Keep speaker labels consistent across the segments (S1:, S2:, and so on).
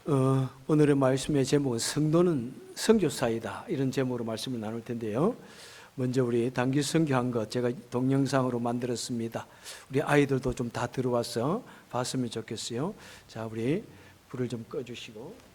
S1: 오늘의 말씀의 제목은 성도는 선교사이다, 이런 제목으로 말씀을 나눌 텐데요. 먼저 우리 단기 선교한 것 제가 동영상으로 만들었습니다. 우리 아이들도 좀 다 들어와서 봤으면 좋겠어요. 자, 우리 불을 좀 꺼주시고.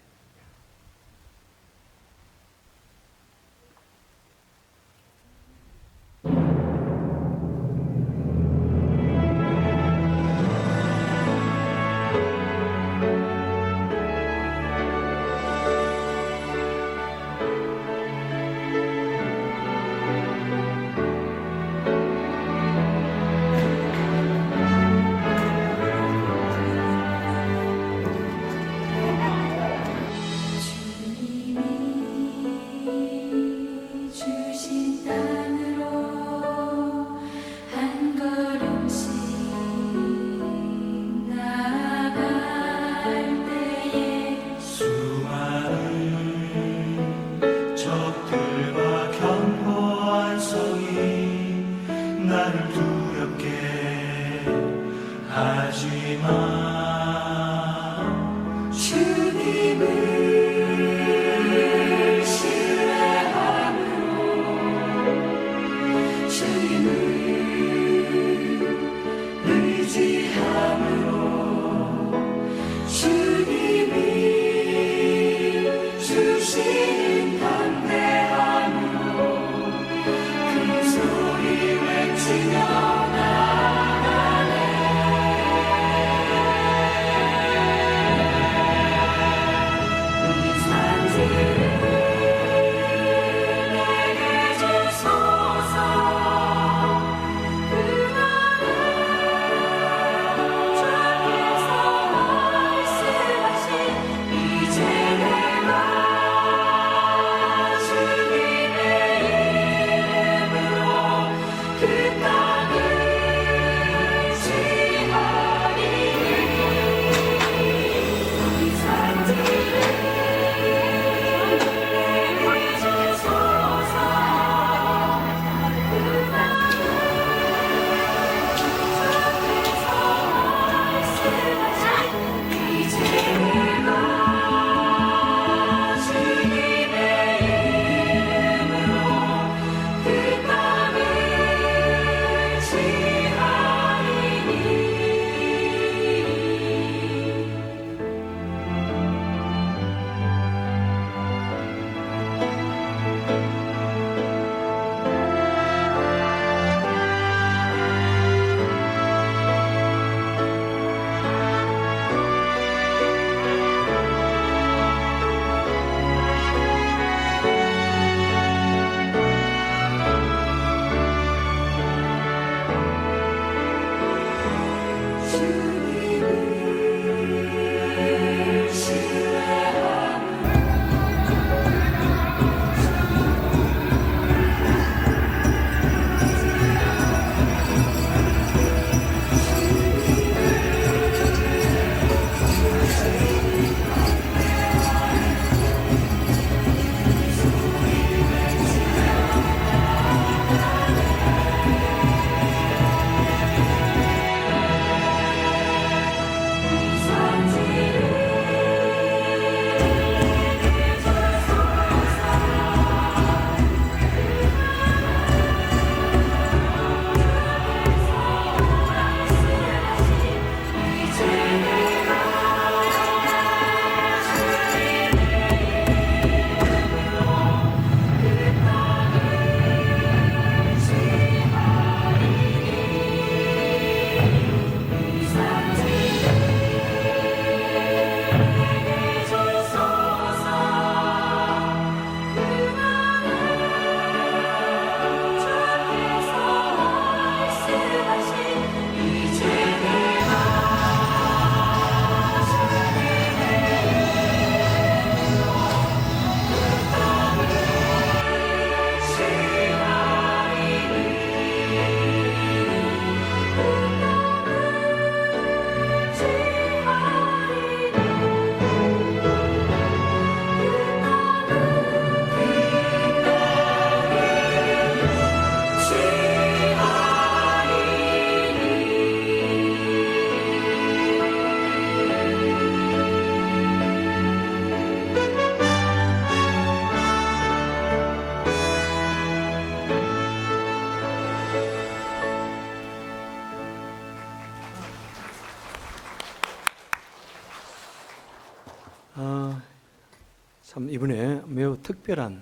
S1: 참 이번에 매우 특별한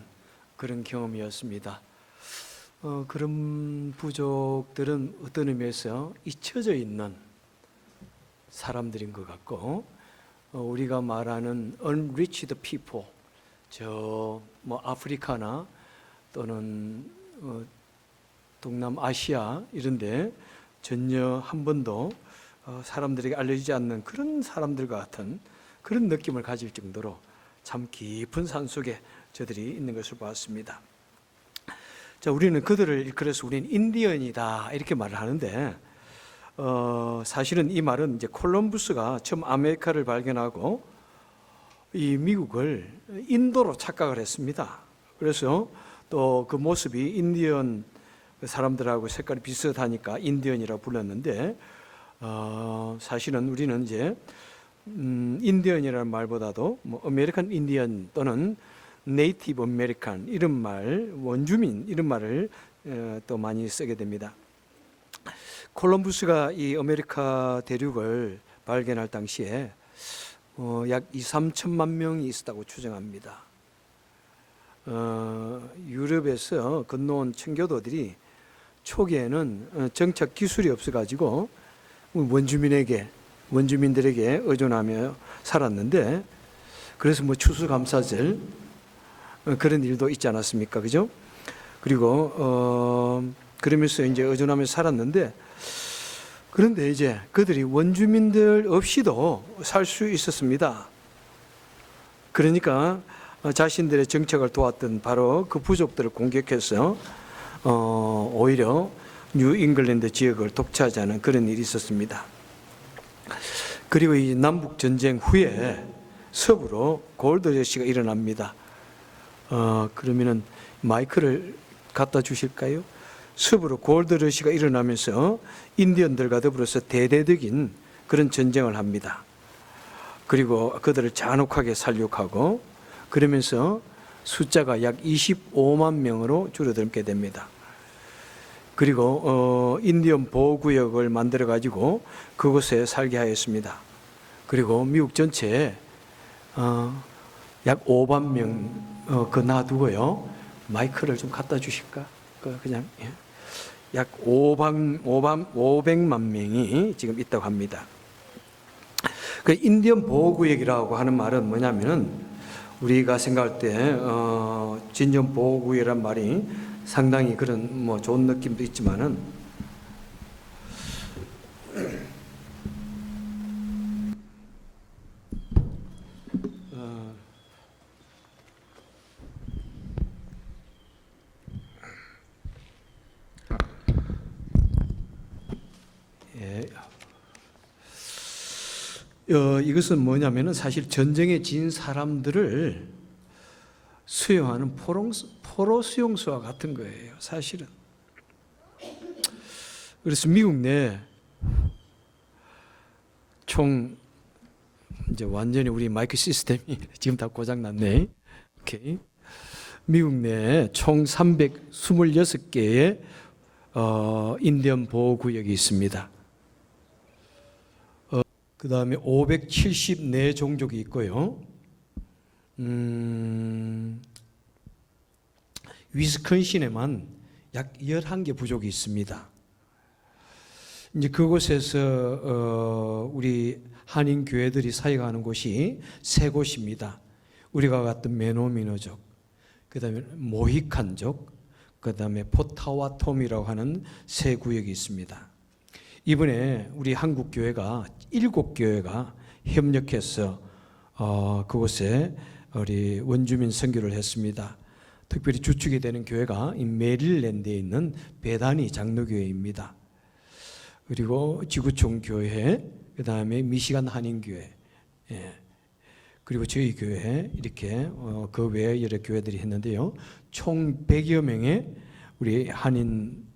S1: 그런 경험이었습니다. 그런 부족들은 어떤 의미에서 잊혀져 있는 사람들인 것 같고, 우리가 말하는 unreached people, 뭐 아프리카나 또는 동남아시아 이런데 전혀 한 번도 사람들에게 알려지지 않는 그런 사람들과 같은 그런 느낌을 가질 정도로 참 깊은 산속에 저들이 있는 것을 보았습니다. 자, 우리는 그들을 일컬어서 우리는 인디언이다 이렇게 말을 하는데, 사실은 이 말은 이제 콜럼부스가 처음 아메리카를 발견하고 이 미국을 인도로 착각을 했습니다. 그래서 또 그 모습이 인디언 사람들하고 색깔이 비슷하니까 인디언이라고 불렀는데, 사실은 우리는 이제 인디언이라는 말보다도 뭐 아메리칸 인디언 또는 네이티브 아메리칸 이런 말, 원주민 이런 말을 또 많이 쓰게 됩니다. 콜럼부스가 이 아메리카 대륙을 발견할 당시에 약 2, 3천만 명이 있었다고 추정합니다. 유럽에서 건너온 청교도들이 초기에는 정착 기술이 없어가지고 원주민들에게 의존하며 살았는데, 그래서 뭐 추수감사절 그런 일도 있지 않았습니까, 그죠? 그리고 그러면서 이제 의존하며 살았는데, 그런데 이제 그들이 원주민들 없이도 살 수 있었습니다. 그러니까 자신들의 정착을 도왔던 바로 그 부족들을 공격해서 오히려 뉴 잉글랜드 지역을 독차지하는 그런 일이 있었습니다. 그리고 이 남북 전쟁 후에 서부로 골드러시가 일어납니다. 그러면은 마이크를 갖다 주실까요? 서부로 골드러시가 일어나면서 인디언들과 더불어서 대대적인 그런 전쟁을 합니다. 그리고 그들을 잔혹하게 살육하고, 그러면서 숫자가 약 25만 명으로 줄어들게 됩니다. 그리고 인디언 보호구역을 만들어 가지고 그곳에 살게 하였습니다. 그리고 미국 전체에 약 5만 명 놔두고요. 마이크를 좀 갖다 주실까? 그냥 약 500만 명이 지금 있다고 합니다. 그 인디언 보호구역이라고 하는 말은 뭐냐면은, 우리가 생각할 때 진정 보호구역이란 말이 상당히 그런 뭐 좋은 느낌도 있지만은, 이것은 뭐냐면은 사실 전쟁에 진 사람들을 수용하는 포로 수용소와 같은 거예요, 사실은. 그래서 미국 내 총 이제 완전히 우리 마이크 시스템이 지금 다 고장 났네. 오케이. 미국 내 총 326개의 인디언 보호 구역이 있습니다. 그 다음에 574 종족이 있고요. 위스콘신에만 약 11개 부족이 있습니다. 이제 그곳에서 우리 한인 교회들이 사역하는 곳이 세 곳입니다. 우리가 갔던 메노미노족, 그 다음에 모히칸족, 그 다음에 포타와톰이라고 하는 세 구역이 있습니다. 이번에 우리 한국 교회가 7교회가 협력해서 그곳에 우리 원주민 선교를 했습니다. 특별히 주축이 되는 교회가 이 메릴랜드에 있는 베다니 장로교회입니다. 그리고 지구촌 교회, 그 다음에 미시간 한인교회, 그리고 저희 교회, 이렇게 그 외에 여러 교회들이 했는데요. 총 100여 명의 우리 한인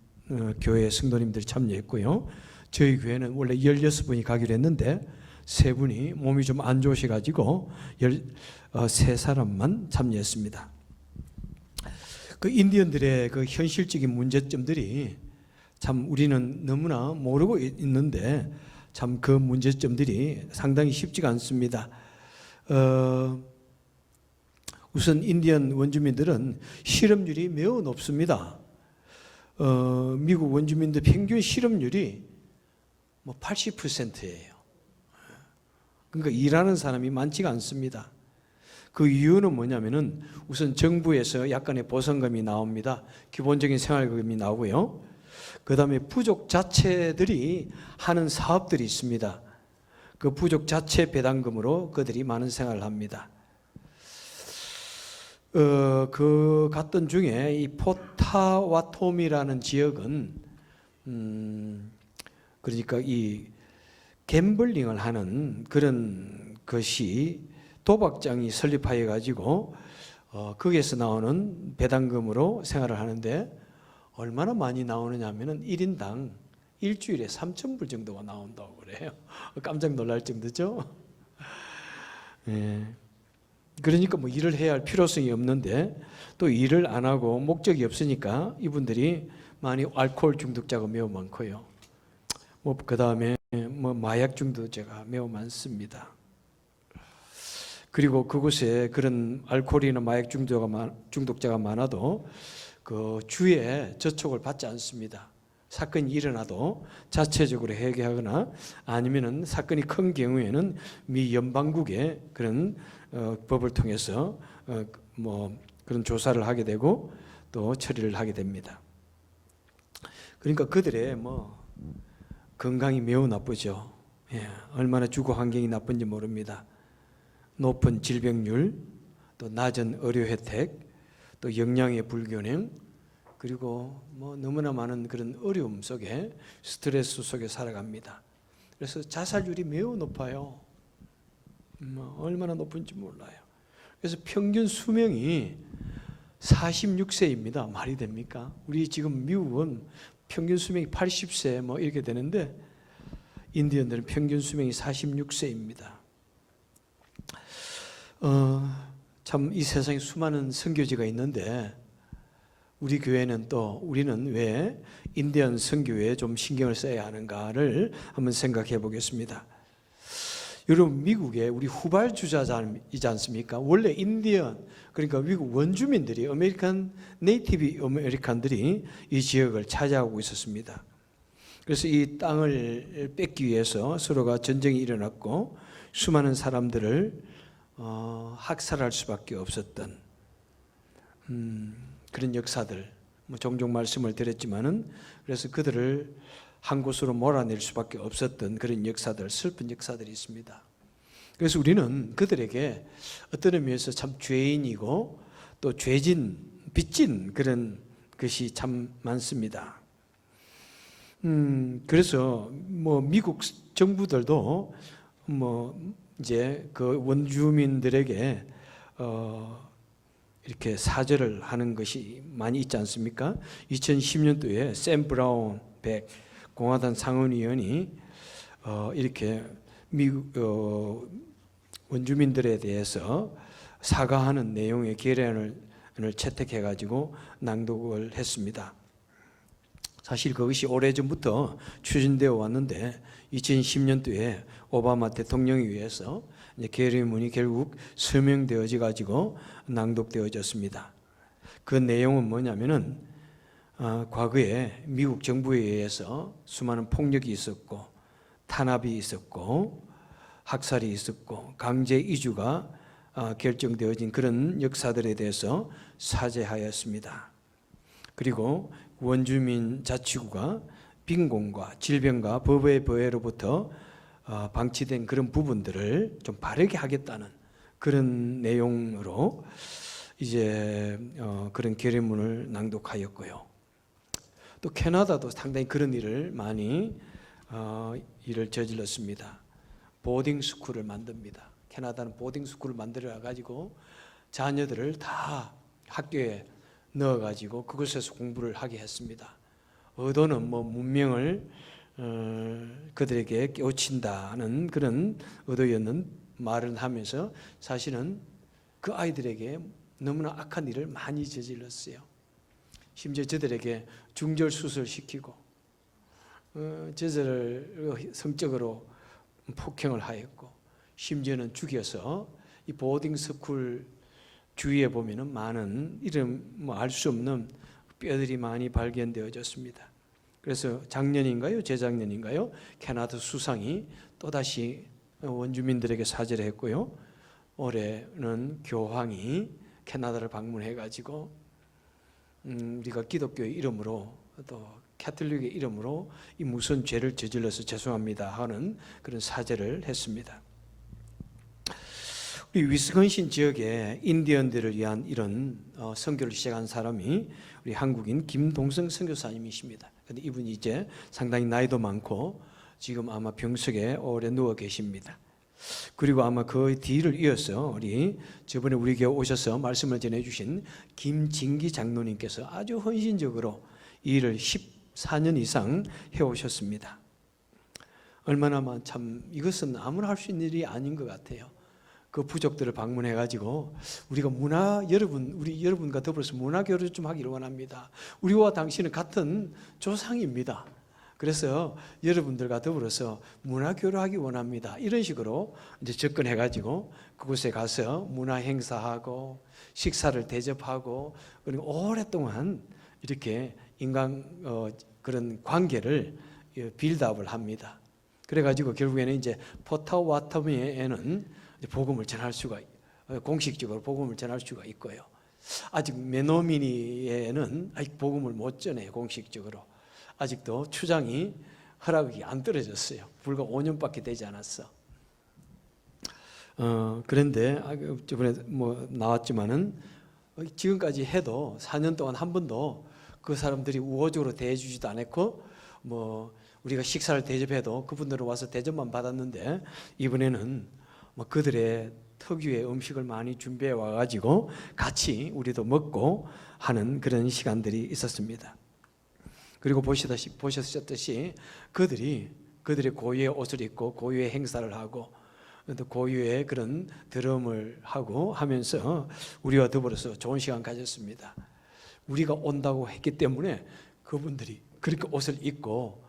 S1: 교회 성도님들이 참여했고요. 저희 교회는 원래 16분이 가기로 했는데 3분이 몸이 좀 안 좋으셔가지고 13사람만 참여했습니다. 그 인디언들의 그 현실적인 문제점들이 참 우리는 너무나 모르고 있는데 참 그 문제점들이 상당히 쉽지가 않습니다. 우선 인디언 원주민들은 실업률이 매우 높습니다. 미국 원주민들 평균 실업률이 뭐 80%예요. 그러니까 일하는 사람이 많지가 않습니다. 그 이유는 뭐냐면은 우선 정부에서 약간의 보상금이 나옵니다. 기본적인 생활금이 나오고요. 그 다음에 부족 자체들이 하는 사업들이 있습니다. 그 부족 자체 배당금으로 그들이 많은 생활을 합니다. 그 갔던 중에 이 포타와톰이라는 지역은 그러니까 이 갬블링을 하는 그런 것이 도박장이 설립하여 가지고 거기에서 나오는 배당금으로 생활을 하는데 얼마나 많이 나오느냐 하면은 1인당 일주일에 3,000불 정도가 나온다고 그래요. 깜짝 놀랄 정도죠. 예. 그러니까 뭐 일을 해야 할 필요성이 없는데 또 일을 안 하고 목적이 없으니까 이분들이 많이 알코올 중독자가 매우 많고요. 뭐 그다음에 뭐 마약 중독자가 매우 많습니다. 그리고 그곳에 그런 알코올이나 마약 중독자가 많아도 그 주에 저촉을 받지 않습니다. 사건이 일어나도 자체적으로 해결하거나 아니면은 사건이 큰 경우에는 미 연방국의 그런 법을 통해서 뭐 그런 조사를 하게 되고 또 처리를 하게 됩니다. 그러니까 그들의 뭐 건강이 매우 나쁘죠. 예, 얼마나 주거 환경이 나쁜지 모릅니다. 높은 질병률, 또 낮은 의료 혜택, 또 영양의 불균형, 그리고 뭐 너무나 많은 그런 어려움 속에 스트레스 속에 살아갑니다. 그래서 자살률이 매우 높아요. 얼마나 높은지 몰라요. 그래서 평균 수명이 46세입니다. 말이 됩니까? 우리 지금 미국은 평균 수명이 80세 뭐 이렇게 되는데 인디언들은 평균 수명이 46세입니다. 참 이 세상에 수많은 선교지가 있는데 우리 교회는 또 우리는 왜 인디언 선교에 좀 신경을 써야 하는가를 한번 생각해 보겠습니다. 여러분 미국에 우리 후발주자이지 않습니까? 원래 인디언 그러니까 미국 원주민들이 아메리칸 네이티브 아메리칸들이 이 지역을 차지하고 있었습니다. 그래서 이 땅을 뺏기 위해서 서로가 전쟁이 일어났고 수많은 사람들을 학살할 수밖에 없었던 그런 역사들 뭐 종종 말씀을 드렸지만은 그래서 그들을 한 곳으로 몰아낼 수밖에 없었던 그런 역사들, 슬픈 역사들이 있습니다. 그래서 우리는 그들에게 어떤 의미에서 참 죄인이고 또 죄진, 빚진 그런 것이 참 많습니다. 그래서 뭐 미국 정부들도 뭐 이제 그 원주민들에게 이렇게 사절을 하는 것이 많이 있지 않습니까? 2010년도에 샘 브라운 백 공화당 상원의원이 이렇게 미국 원주민들에 대해서 사과하는 내용의 계례안을 채택해 가지고 낭독을 했습니다. 사실 그것이 오래전부터 추진되어 왔는데 2010년도에 오바마 대통령에 의해서 계례문이 결국 서명되어져 가지고 낭독되어졌습니다. 그 내용은 뭐냐면은 과거에 미국 정부에 의해서 수많은 폭력이 있었고 탄압이 있었고 학살이 있었고 강제 이주가 결정되어진 그런 역사들에 대해서 사죄하였습니다. 그리고 원주민 자치구가 빈곤과 질병과 법의 보호로부터 방치된 그런 부분들을 좀 바르게 하겠다는 그런 내용으로 이제 그런 결의문을 낭독하였고요. 또 캐나다도 상당히 그런 일을 많이 일을 저질렀습니다. 보딩 스쿨을 만듭니다. 캐나다는 보딩 스쿨을 만들어 가지고 자녀들을 다 학교에 넣어 가지고 그곳에서 공부를 하게 했습니다. 의도는 뭐 문명을 그들에게 깨우친다는 그런 의도였는 말을 하면서 사실은 그 아이들에게 너무나 악한 일을 많이 저질렀어요. 심지어 저들에게 중절 수술시키고 저들을 성적으로 폭행을 하였고 심지어는 죽여서 이 보딩 스쿨 주위에 보면은 많은 이름 뭐 알 수 없는 뼈들이 많이 발견되어졌습니다. 그래서 작년인가요? 재작년인가요? 캐나다 수상이 또다시 원주민들에게 사죄를 했고요. 올해는 교황이 캐나다를 방문해 가지고 우리가 기독교의 이름으로 또 캐톨릭의 이름으로 이 무슨 죄를 저질러서 죄송합니다 하는 그런 사죄를 했습니다. 우리 위스콘신 지역에 인디언들을 위한 이런 선교를 시작한 사람이 우리 한국인 김동성 선교사님이십니다. 그런데 이분이 이제 상당히 나이도 많고 지금 아마 병석에 오래 누워 계십니다. 그리고 아마 그 뒤를 이어서 우리 저번에 우리 교회 오셔서 말씀을 전해주신 김진기 장로님께서 아주 헌신적으로 이 일을 14년 이상 해오셨습니다. 얼마나 참 이것은 아무나 할 수 있는 일이 아닌 것 같아요. 그 부족들을 방문해 가지고 우리가 우리 여러분과 더불어서 문화 교류 좀 하기를 원합니다. 우리와 당신은 같은 조상입니다. 그래서 여러분들과 더불어서 문화 교류하기 원합니다. 이런 식으로 이제 접근해 가지고 그곳에 가서 문화 행사하고 식사를 대접하고 그리고 오랫동안 이렇게 그런 관계를 빌드업을 합니다. 그래 가지고 결국에는 이제 포타와토미에는 복음을 전할 수가 공식적으로 복음을 전할 수가 있고요. 아직 메노미니에는 아직 복음을 못 전해요. 공식적으로 아직도 추장이 허락이 안 떨어졌어요. 불과 5년밖에 되지 않았어. 그런데 저번에 뭐 나왔지만은 지금까지 해도 4년 동안 한 번도 그 사람들이 우호적으로 대해주지도 않았고 뭐 우리가 식사를 대접해도 그분들은 와서 대접만 받았는데 이번에는 뭐 그들의 특유의 음식을 많이 준비해 와가지고 같이 우리도 먹고 하는 그런 시간들이 있었습니다. 그리고 보셨듯이 그들의 고유의 옷을 입고 고유의 행사를 하고 또 고유의 그런 드럼을 하고 하면서 우리와 더불어서 좋은 시간 가졌습니다. 우리가 온다고 했기 때문에 그분들이 그렇게 옷을 입고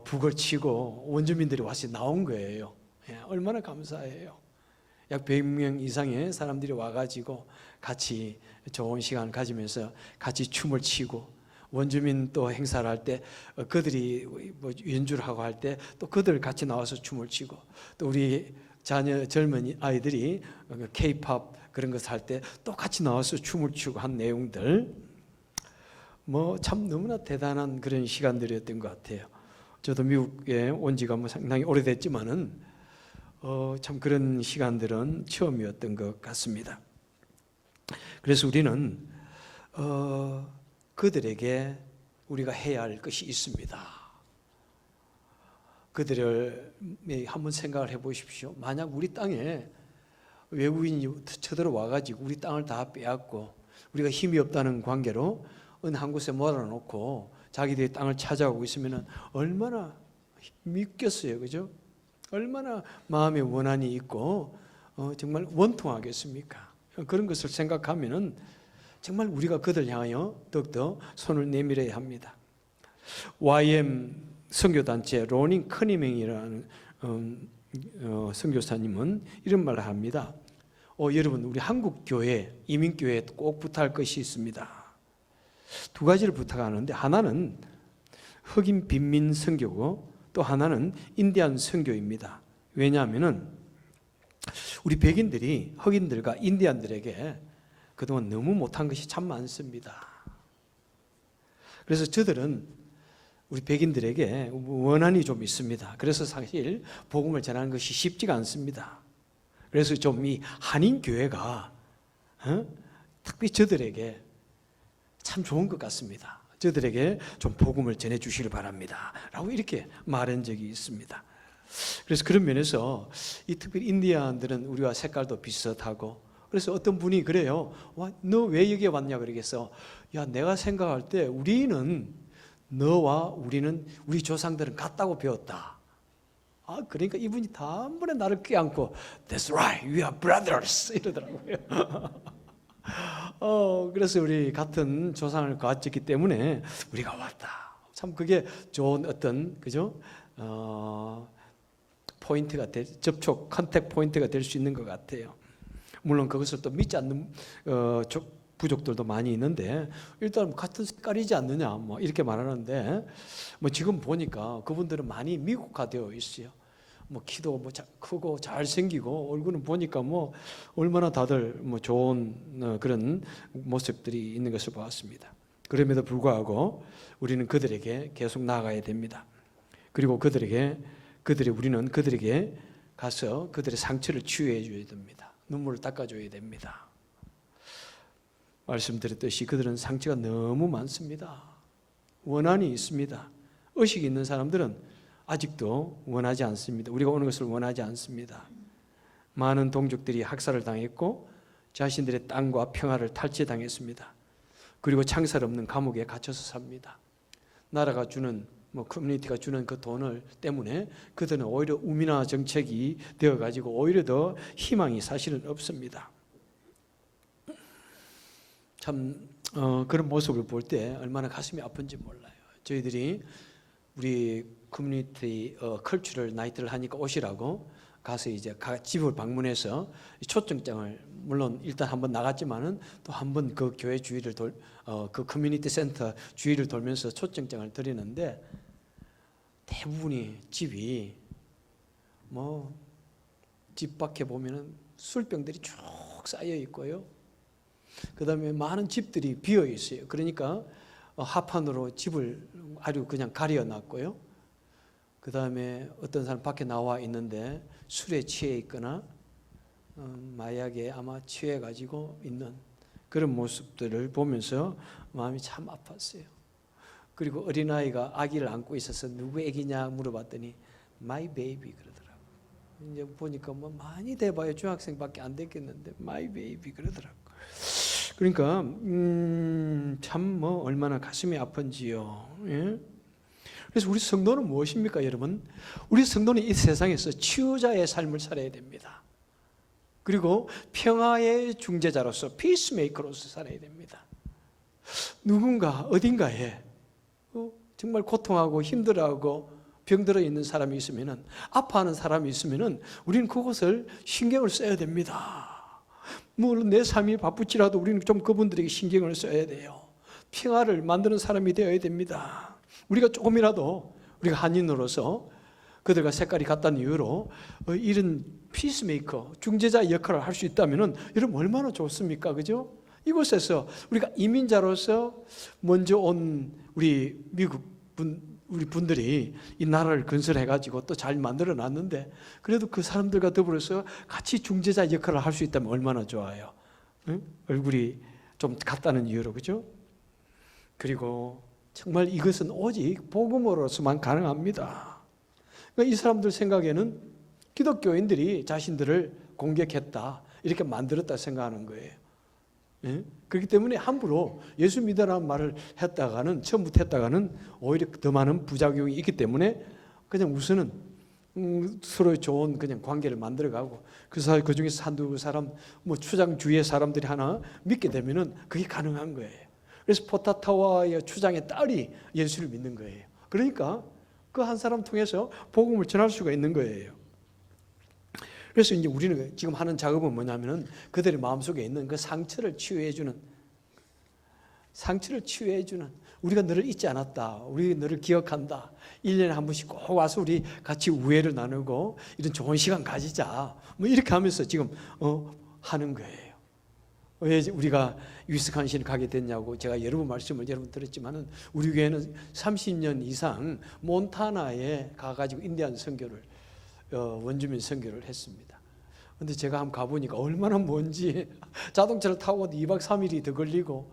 S1: 북을 치고 원주민들이 와서 나온 거예요. 얼마나 감사해요. 약 100명 이상의 사람들이 와가지고 같이 좋은 시간을 가지면서 같이 춤을 추고 원주민 또 행사를 할 때 그들이 뭐 연주를 하고 할 때 또 그들 같이 나와서 춤을 추고 또 우리 젊은 아이들이 K-팝 그런 것을 할 때 또 같이 나와서 춤을 추고 한 내용들 뭐 참 너무나 대단한 그런 시간들이었던 것 같아요. 저도 미국에 온 지가 뭐 상당히 오래됐지만은 참 그런 시간들은 처음이었던 것 같습니다. 그래서 우리는 그들에게 우리가 해야 할 것이 있습니다. 그들을 한번 생각을 해보십시오. 만약 우리 땅에 외국인이 쳐들어와 가지고 우리 땅을 다 빼앗고 우리가 힘이 없다는 관계로 어느 한 곳에 몰아놓고 자기들의 땅을 찾아오고 있으면 얼마나 믿겠어요, 그죠? 얼마나 마음의 원한이 있고 정말 원통하겠습니까? 그런 것을 생각하면은 정말 우리가 그들 향하여 더욱더 손을 내밀어야 합니다. YM 선교단체 로닝 커니맹이라는 선교사님은 이런 말을 합니다. 여러분 우리 한국 교회 이민교회에 꼭 부탁할 것이 있습니다. 두 가지를 부탁하는데 하나는 흑인 빈민 선교고 또 하나는 인디안 선교입니다. 왜냐하면은 우리 백인들이 흑인들과 인디안들에게 그동안 너무 못한 것이 참 많습니다. 그래서 저들은 우리 백인들에게 원한이 좀 있습니다. 그래서 사실 복음을 전하는 것이 쉽지가 않습니다. 그래서 좀 이 한인 교회가 특히 저들에게 참 좋은 것 같습니다. 저들에게 좀 복음을 전해 주시길 바랍니다 라고 이렇게 말한 적이 있습니다. 그래서 그런 면에서 이 특별히 인디안들은 우리와 색깔도 비슷하고 그래서 어떤 분이 그래요. 너 왜 여기에 왔냐 그러겠어. 야, 내가 생각할 때 우리는 너와 우리 조상들은 같다고 배웠다. 그러니까 이분이 단번에 나를 껴안고 That's right, we are brothers 이러더라고요. 그래서 우리 같은 조상을 가졌기 때문에 우리가 왔다. 참 그게 좋은 어떤 그죠? 포인트가 접촉 컨택 포인트가 될 수 있는 것 같아요. 물론 그것을 또 믿지 않는 부족들도 많이 있는데 일단 같은 색깔이지 않느냐 뭐 이렇게 말하는데 뭐 지금 보니까 그분들은 많이 미국화되어 있어요. 뭐 키도 뭐 크고 잘생기고 얼굴은 보니까 뭐 얼마나 다들 뭐 좋은 그런 모습들이 있는 것을 보았습니다. 그럼에도 불구하고 우리는 그들에게 계속 나아가야 됩니다. 그리고 우리는 그들에게 가서 그들의 상처를 치유해 줘야 됩니다. 눈물을 닦아줘야 됩니다. 말씀드렸듯이 그들은 상처가 너무 많습니다. 원한이 있습니다. 의식이 있는 사람들은 아직도 원하지 않습니다. 우리가 오는 것을 원하지 않습니다. 많은 동족들이 학살을 당했고 자신들의 땅과 평화를 탈취당했습니다. 그리고 창살 없는 감옥에 갇혀서 삽니다. 나라가 주는 커뮤니티가 주는 그 돈을 때문에 그들은 오히려 우민화 정책이 되어가지고 오히려 더 희망이 사실은 없습니다. 참 그런 모습을 볼 때 얼마나 가슴이 아픈지 몰라요. 저희들이 우리 커뮤니티 컬처럴 나이트를 하니까 오시라고 가서 이제 집을 방문해서 초청장을 물론 일단 한번 나갔지만은 또 한번 그 교회 주위를 그 커뮤니티 센터 주위를 돌면서 초청장을 드리는데 대부분이 집이 집 밖에 보면은 술병들이 쭉 쌓여 있고요. 그다음에 많은 집들이 비어 있어요. 그러니까 하판으로 집을 아주 그냥 가려 놨고요. 그다음에 어떤 사람 밖에 나와 있는데 술에 취해 있거나 마약에 아마 취해 가지고 있는 그런 모습들을 보면서 마음이 참 아팠어요. 그리고 어린아이가 아기를 안고 있어서 누구 아기냐 물어봤더니 my baby 그러더라고요. 이제 보니까 많이 돼봐야 중학생밖에 안 됐겠는데 my baby 그러더라고요. 그러니까 참 얼마나 가슴이 아픈지요. 예? 그래서 우리 성도는 무엇입니까, 여러분? 우리 성도는 이 세상에서 치유자의 삶을 살아야 됩니다. 그리고 평화의 중재자로서 피스메이커로서 살아야 됩니다. 누군가 어딘가에 정말 고통하고 힘들어하고 병들어 있는 사람이 있으면은 아파하는 사람이 있으면은 우리는 그것을 신경을 써야 됩니다. 물론 내 삶이 바쁘지라도 우리는 좀 그분들에게 신경을 써야 돼요. 평화를 만드는 사람이 되어야 됩니다. 우리가 조금이라도 우리가 한인으로서 그들과 색깔이 같다는 이유로 이런 피스메이커, 중재자 역할을 할 수 있다면 여러분 얼마나 좋습니까? 그죠? 이곳에서 우리가 이민자로서 먼저 온 우리 미국 우리 분들이 이 나라를 건설해가지고 또 잘 만들어 놨는데 그래도 그 사람들과 더불어서 같이 중재자 역할을 할 수 있다면 얼마나 좋아요. 응? 얼굴이 좀 같다는 이유로, 그죠? 그리고 정말 이것은 오직 복음으로서만 가능합니다. 그러니까 이 사람들 생각에는 기독교인들이 자신들을 공격했다, 이렇게 만들었다 생각하는 거예요. 예? 그렇기 때문에 함부로 예수 믿으라는 말을 했다가는 처음부터 했다가는 오히려 더 많은 부작용이 있기 때문에 그냥 우선은 서로 좋은 그냥 관계를 만들어가고 그 중에서 한두 사람 추장주의 사람들이 하나 믿게 되면은 그게 가능한 거예요. 그래서 포타타와의 추장의 딸이 예수를 믿는 거예요. 그러니까 그 한 사람 통해서 복음을 전할 수가 있는 거예요. 그래서 이제 우리는 지금 하는 작업은 뭐냐면은 그들의 마음속에 있는 그 상처를 치유해주는 우리가 너를 잊지 않았다. 우리 너를 기억한다. 1년에 한 번씩 꼭 와서 우리 같이 우애를 나누고 이런 좋은 시간 가지자. 이렇게 하면서 지금 하는 거예요. 왜 우리가 위스콘신을 가게 됐냐고 제가 여러 번 말씀을 여러 번 들었지만은 우리 교회는 30년 이상 몬타나에 가가지고 인디안 선교를 원주민 선교를 했습니다. 근데 제가 한번 가보니까 얼마나 먼지 자동차를 타고 2박 3일이 더 걸리고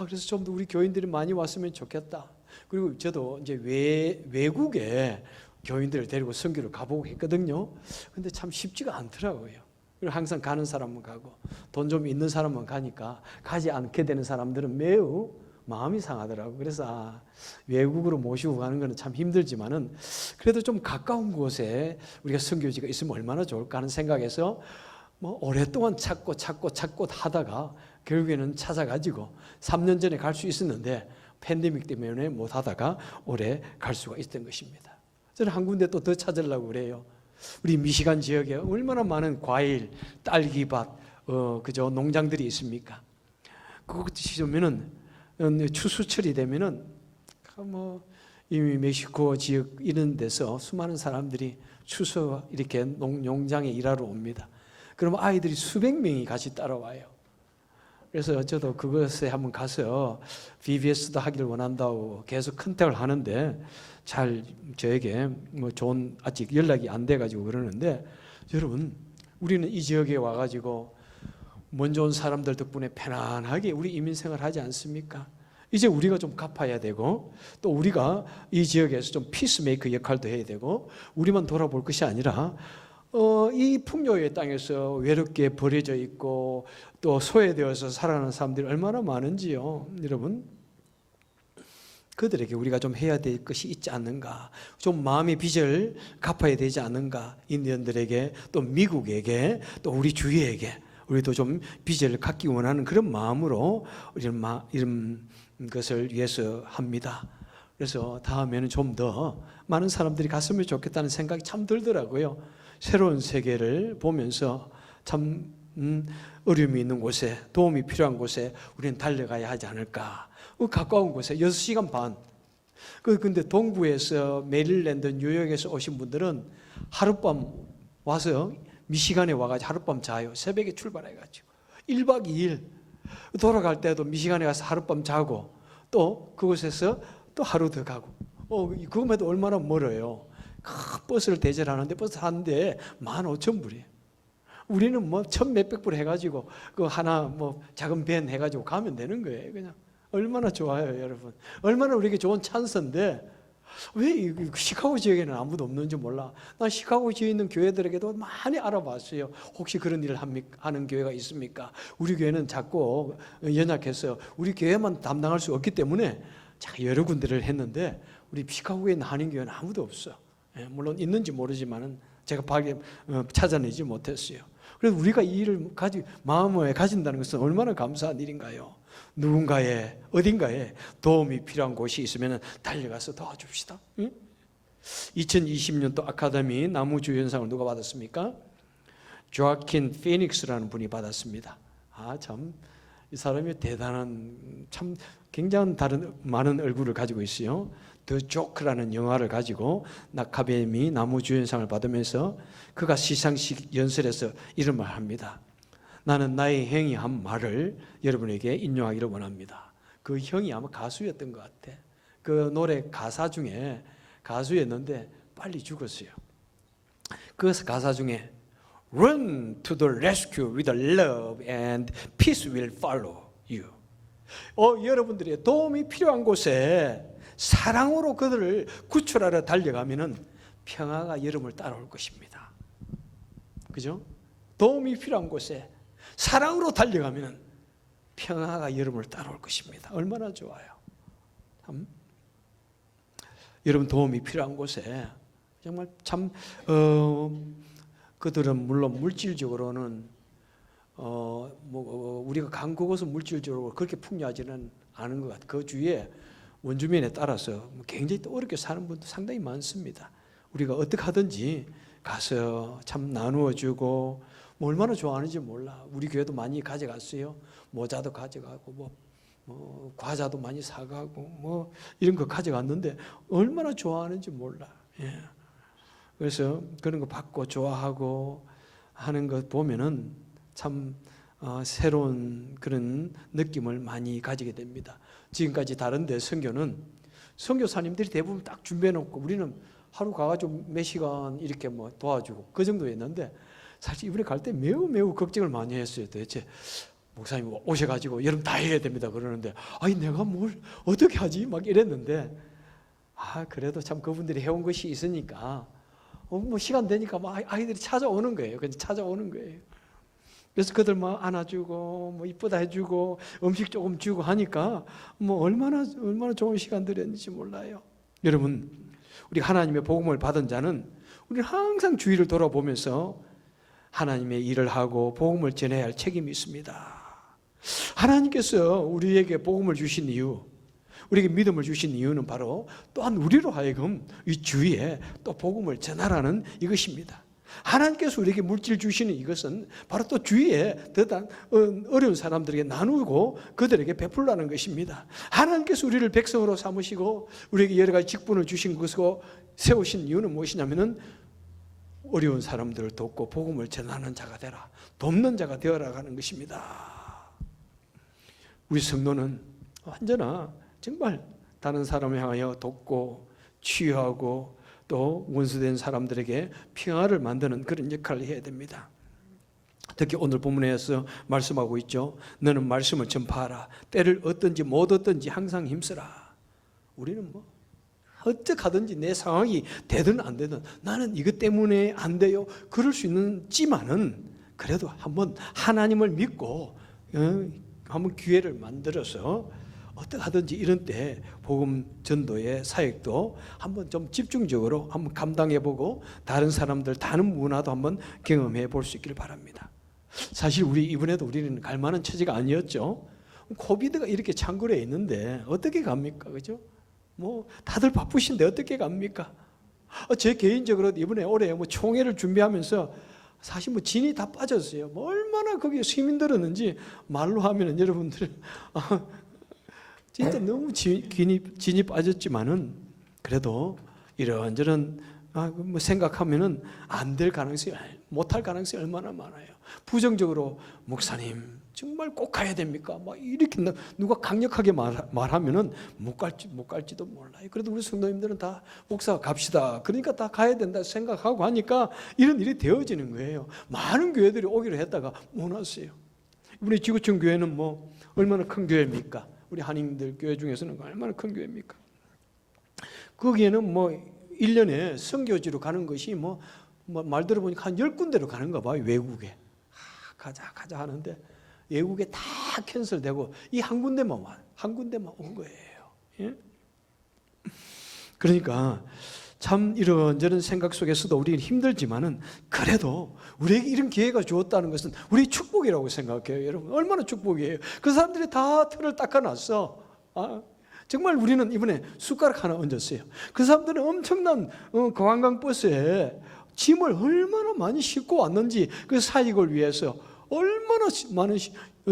S1: 그래서 좀 더 우리 교인들이 많이 왔으면 좋겠다. 그리고 저도 이제 외국에 교인들을 데리고 선교를 가보고 했거든요. 근데 참 쉽지가 않더라고요. 그리고 항상 가는 사람은 가고 돈 좀 있는 사람은 가니까 가지 않게 되는 사람들은 매우 마음이 상하더라고요. 그래서 외국으로 모시고 가는 건 참 힘들지만은 그래도 좀 가까운 곳에 우리가 선교지가 있으면 얼마나 좋을까 하는 생각에서 오랫동안 찾고 하다가 결국에는 찾아가지고 3년 전에 갈 수 있었는데 팬데믹 때문에 못 하다가 올해 갈 수가 있었던 것입니다. 저는 한 군데 또 더 찾으려고 그래요. 우리 미시간 지역에 얼마나 많은 과일, 딸기밭, 그죠? 농장들이 있습니까? 그것 시면은 추수철이 되면은 뭐 이미 멕시코 지역 이런 데서 수많은 사람들이 추수 이렇게 농장에 일하러 옵니다. 그러면 아이들이 수백 명이 같이 따라와요. 그래서 저도 그것에 한번 가서 VBS도 하기를 원한다고 계속 컨택을 하는데 잘 저에게 뭐 좋은 아직 연락이 안 돼가지고 그러는데, 여러분 우리는 이 지역에 와가지고 먼저 온 사람들 덕분에 편안하게 우리 이민생활 하지 않습니까? 이제 우리가 좀 갚아야 되고, 또 우리가 이 지역에서 좀 피스메이커 역할도 해야 되고, 우리만 돌아볼 것이 아니라 이 풍요의 땅에서 외롭게 버려져 있고 또 소외되어서 살아가는 사람들이 얼마나 많은지요. 여러분, 그들에게 우리가 좀 해야 될 것이 있지 않는가, 좀 마음의 빚을 갚아야 되지 않는가, 인디언들에게 또 미국에게 또 우리 주위에게 우리도 좀 빚을 갚기 원하는 그런 마음으로 이런 것을 위해서 합니다. 그래서 다음에는 좀 더 많은 사람들이 갔으면 좋겠다는 생각이 참 들더라고요. 새로운 세계를 보면서 참 어려움이 있는 곳에, 도움이 필요한 곳에 우리는 달려가야 하지 않을까. 가까운 곳에 6시간 반. 근데 동부에서 메릴랜드, 뉴욕에서 오신 분들은 하룻밤 와서 미시간에 와가지고 하룻밤 자요. 새벽에 출발해가지고 1박 2일 돌아갈 때도 미시간에 가서 하룻밤 자고 또 그곳에서 또 하루 더 가고. 그것만 해도 얼마나 멀어요. 버스를 대절하는데 버스 하는데 15,000불이에요. 우리는 뭐 1,000몇백 불 해가지고 그 하나 뭐 작은 밴 해가지고 가면 되는 거예요. 그냥 얼마나 좋아요, 여러분. 얼마나 우리에게 좋은 찬스인데 왜 시카고 지역에는 아무도 없는지 몰라. 난 시카고 지역에 있는 교회들에게도 많이 알아봤어요. 혹시 그런 일을 하는 교회가 있습니까? 우리 교회는 자꾸 연약해서 우리 교회만 담당할 수 없기 때문에 제가 여러 군데를 했는데 우리 시카고에 있는 한인교회는 아무도 없어. 물론 있는지 모르지만은 제가 찾아내지 못했어요. 그래서 우리가 이 일을 마음에 가진다는 것은 얼마나 감사한 일인가요? 누군가의 어딘가에 도움이 필요한 곳이 있으면 달려가서 도와줍시다. 응? 2020년도 아카데미 나무주연상을 누가 받았습니까? 조아킨 피닉스라는 분이 받았습니다. 참 이 사람이 대단한, 참 굉장히 많은 얼굴을 가지고 있어요. 더 조크라는 영화를 가지고 아카데미 나무주연상을 받으면서 그가 시상식 연설에서 이런 말을 합니다. 나는 나의 형이 한 말을 여러분에게 인용하기를 원합니다. 그 형이 아마 가수였던 것 같아. 그 노래 가사 중에 가수였는데 빨리 죽었어요. 그 가사 중에 Run to the rescue with love and peace will follow you. 여러분들이 도움이 필요한 곳에 사랑으로 그들을 구출하러 달려가면은 평화가 여러분을 따라올 것입니다. 그죠? 도움이 필요한 곳에 사랑으로 달려가면은 평화가 여러분을 따라올 것입니다. 얼마나 좋아요. 여러분 도움이 필요한 곳에 정말 참 그들은 물론 물질적으로는 우리가 간 그곳은 물질적으로 그렇게 풍요하지는 않은 것 같아요. 그 주위에 원주민에 따라서 굉장히 또 어렵게 사는 분도 상당히 많습니다. 우리가 어떻게 하든지 가서 참 나누어주고 얼마나 좋아하는지 몰라. 우리 교회도 많이 가져갔어요. 모자도 가져가고 과자도 많이 사가고 이런 거 가져갔는데 얼마나 좋아하는지 몰라. 예. 그래서 그런 거 받고 좋아하고 하는 것 보면은 참 새로운 그런 느낌을 많이 가지게 됩니다. 지금까지 다른 데 선교사님들이 대부분 딱 준비해놓고 우리는 하루 가가지고 몇 시간 이렇게 도와주고 그 정도였는데, 사실 이번에 갈 때 매우 걱정을 많이 했어요. 도대체 목사님 오셔가지고 여러분 다 해야 됩니다 그러는데 내가 뭘 어떻게 하지 막 이랬는데 그래도 참 그분들이 해온 것이 있으니까 시간 되니까 아이들이 찾아오는 거예요. 그냥 찾아오는 거예요. 그래서 그들 안아주고 이쁘다 해주고 음식 조금 주고 하니까 얼마나 좋은 시간들이었는지 몰라요. 여러분, 우리 하나님의 복음을 받은 자는 우리는 항상 주위를 돌아보면서 하나님의 일을 하고 복음을 전해야 할 책임이 있습니다. 하나님께서 우리에게 복음을 주신 이유, 우리에게 믿음을 주신 이유는 바로 또한 우리로 하여금 이 주위에 또 복음을 전하라는 이것입니다. 하나님께서 우리에게 물질 주시는 이것은 바로 또 주위에 어려운 사람들에게 나누고 그들에게 베풀라는 것입니다. 하나님께서 우리를 백성으로 삼으시고 우리에게 여러 가지 직분을 주신 것이고 세우신 이유는 무엇이냐면은 어려운 사람들을 돕고 복음을 전하는 자가 되라, 돕는 자가 되어라 하는 것입니다. 우리 성도는 언제나 정말 다른 사람을 향하여 돕고 치유하고 또 원수된 사람들에게 평화를 만드는 그런 역할을 해야 됩니다. 특히 오늘 본문에서 말씀하고 있죠. 너는 말씀을 전파하라. 때를 얻든지 못 얻든지 항상 힘쓰라. 우리는 뭐 어떻게 하든지 내 상황이 되든 안 되든 나는 이것 때문에 안 돼요. 그럴 수 있지만은 그래도 한번 하나님을 믿고 한번 기회를 만들어서 어떻게 하든지 이런 때 복음 전도의 사역도 한번 좀 집중적으로 한번 감당해보고 다른 사람들 다른 문화도 한번 경험해 볼 수 있기를 바랍니다. 사실 이번에도 우리는 갈 만한 처지가 아니었죠. 코비드가 이렇게 창궐해 있는데 어떻게 갑니까? 그죠? 뭐 다들 바쁘신데 어떻게 갑니까? 제 개인적으로 이번에 올해 총회를 준비하면서 사실 진이 다 빠졌어요. 얼마나 거기에 힘이 들었는지 말로 하면은 여러분들 진짜 너무 진이 빠졌지만은 그래도 이런저런 생각하면은 안 될 가능성이, 못할 가능성이 얼마나 많아요. 부정적으로 목사님 정말 꼭 가야 됩니까? 이렇게 누가 강력하게 말하면은 못 갈지도 몰라요. 그래도 우리 성도님들은 다 목사 갑시다. 그러니까 다 가야 된다 생각하고 하니까 이런 일이 되어지는 거예요. 많은 교회들이 오기로 했다가 못 왔어요. 우리 지구촌 교회는 얼마나 큰 교회입니까? 우리 한인들 교회 중에서는 얼마나 큰 교회입니까? 거기에는 1년에 선교지로 가는 것이 말 들어보니까 한 10군데로 가는가 봐요. 외국에. 가자 하는데 외국에 다 캔슬되고 이 한 군데만 온 거예요. 예? 그러니까 참 이런저런 생각 속에서도 우리는 힘들지만은 그래도 우리에게 이런 기회가 주었다는 것은 우리 축복이라고 생각해요. 여러분 얼마나 축복이에요. 그 사람들이 다 틀을 닦아놨어. 정말 우리는 이번에 숟가락 하나 얹었어요. 그 사람들은 엄청난 관광버스에 짐을 얼마나 많이 싣고 왔는지 그 사익을 위해서 얼마나 많은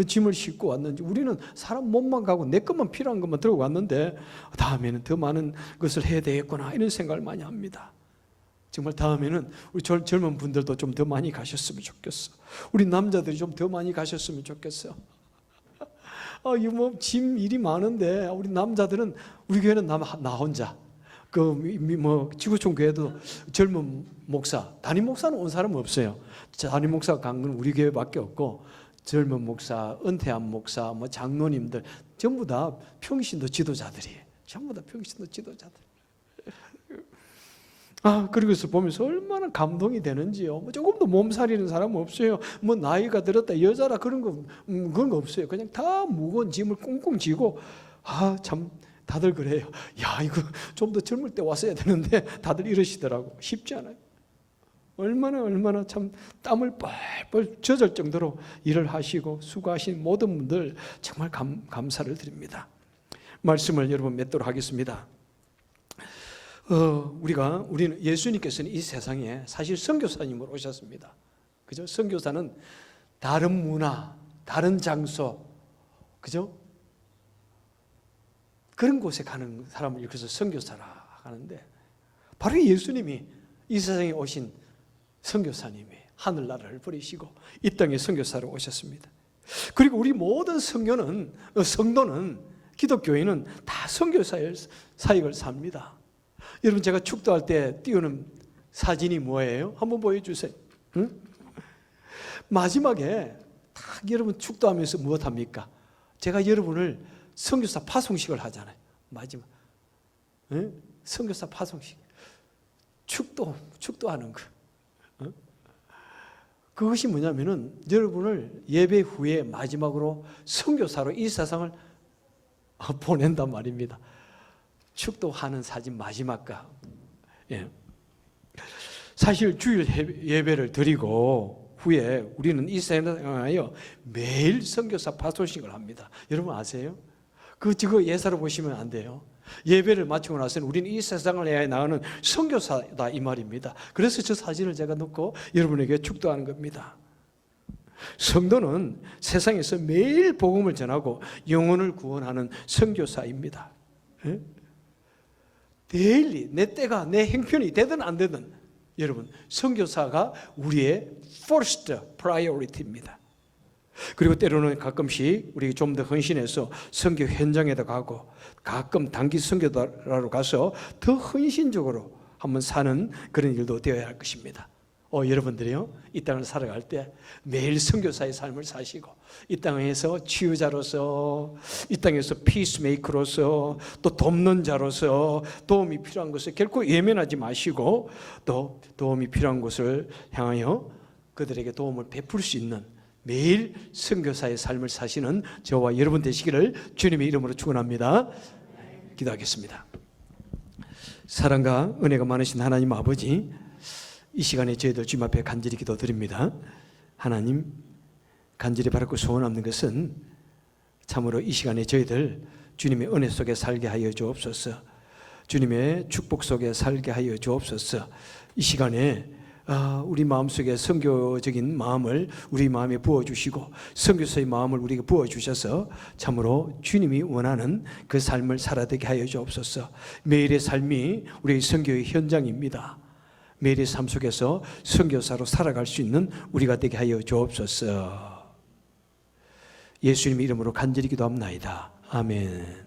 S1: 짐을 싣고 왔는지 우리는 사람 몸만 가고 내 것만 필요한 것만 들고 왔는데 다음에는 더 많은 것을 해야 되겠구나 이런 생각을 많이 합니다. 정말 다음에는 우리 젊은 분들도 좀 더 많이 가셨으면 좋겠어. 우리 남자들이 좀 더 많이 가셨으면 좋겠어. 짐 일이 많은데 우리 남자들은 우리 교회는 나 혼자 지구촌 교회도 젊은 목사, 담임 목사는 온 사람 없어요. 담임 목사가 간 건 우리 교회밖에 없고 젊은 목사, 은퇴한 목사, 장로님들 전부 다 평신도 지도자들이에요. 전부 다 평신도 지도자들. 그리고서 보면서 얼마나 감동이 되는지요. 조금도 몸살이는 사람은 없어요. 나이가 들었다 여자라 그런 거 없어요. 그냥 다 무거운 짐을 꽁꽁 쥐고 참 다들 그래요. 이거 좀 더 젊을 때 왔어야 되는데 다들 이러시더라고. 쉽지 않아요. 얼마나 참 땀을 뻘뻘 젖을 정도로 일을 하시고 수고하신 모든 분들 정말 감사를 드립니다. 말씀을 여러분 맺도록 하겠습니다. 우리는 예수님께서는 이 세상에 사실 선교사님으로 오셨습니다. 그죠? 선교사는 다른 문화, 다른 장소, 그죠? 그런 곳에 가는 사람을 일컬어서 선교사라 하는데 바로 예수님이 이 세상에 오신 선교사님이 하늘나라를 버리시고 이 땅에 선교사로 오셨습니다. 그리고 우리 모든 성도는 기독교인은 다 선교사의 사역을 삽니다. 여러분 제가 축도할 때 띄우는 사진이 뭐예요? 한번 보여주세요. 응? 마지막에 딱 여러분 축도하면서 무엇합니까? 제가 여러분을 선교사 파송식을 하잖아요. 마지막 선교사 파송식 축도하는 거. 그것이 뭐냐면은 여러분을 예배 후에 마지막으로 선교사로 이 세상을 보낸단 말입니다. 축도하는 사진 마지막가. 사실 주일 예배를 드리고 후에 우리는 이 세상에 매일 선교사 파송식을 합니다. 여러분 아세요? 그거 예사로 보시면 안 돼요. 예배를 마치고 나서는 우리는 이 세상을 향해 나가는 선교사다 이 말입니다. 그래서 저 사진을 제가 넣고 여러분에게 축도하는 겁니다. 성도는 세상에서 매일 복음을 전하고 영혼을 구원하는 선교사입니다. 데일리 내 때가 내 형편이 되든 안 되든 여러분 선교사가 우리의 first priority입니다. 그리고 때로는 가끔씩 우리 좀 더 헌신해서 선교 현장에도 가고 가끔 단기 선교사로 가서 더 헌신적으로 한번 사는 그런 일도 되어야 할 것입니다. 여러분들이요 이 땅을 살아갈 때 매일 선교사의 삶을 사시고 이 땅에서 치유자로서 이 땅에서 피스메이커로서 또 돕는 자로서 도움이 필요한 것을 결코 예면하지 마시고 또 도움이 필요한 곳을 향하여 그들에게 도움을 베풀 수 있는 매일 선교사의 삶을 사시는 저와 여러분 되시기를 주님의 이름으로 축원합니다. 기도하겠습니다. 사랑과 은혜가 많으신 하나님 아버지, 이 시간에 저희들 주님 앞에 간절히 기도드립니다. 하나님, 간절히 바라고 소원하는 것은 참으로 이 시간에 저희들 주님의 은혜 속에 살게 하여 주옵소서. 주님의 축복 속에 살게 하여 주옵소서. 이 시간에 우리 마음속에 선교적인 마음을 우리 마음에 부어주시고 선교사의 마음을 우리에게 부어주셔서 참으로 주님이 원하는 그 삶을 살아되게 하여 주옵소서. 매일의 삶이 우리의 선교의 현장입니다. 매일의 삶 속에서 선교사로 살아갈 수 있는 우리가 되게 하여 주옵소서. 예수님의 이름으로 간절히 기도합나이다. 아멘.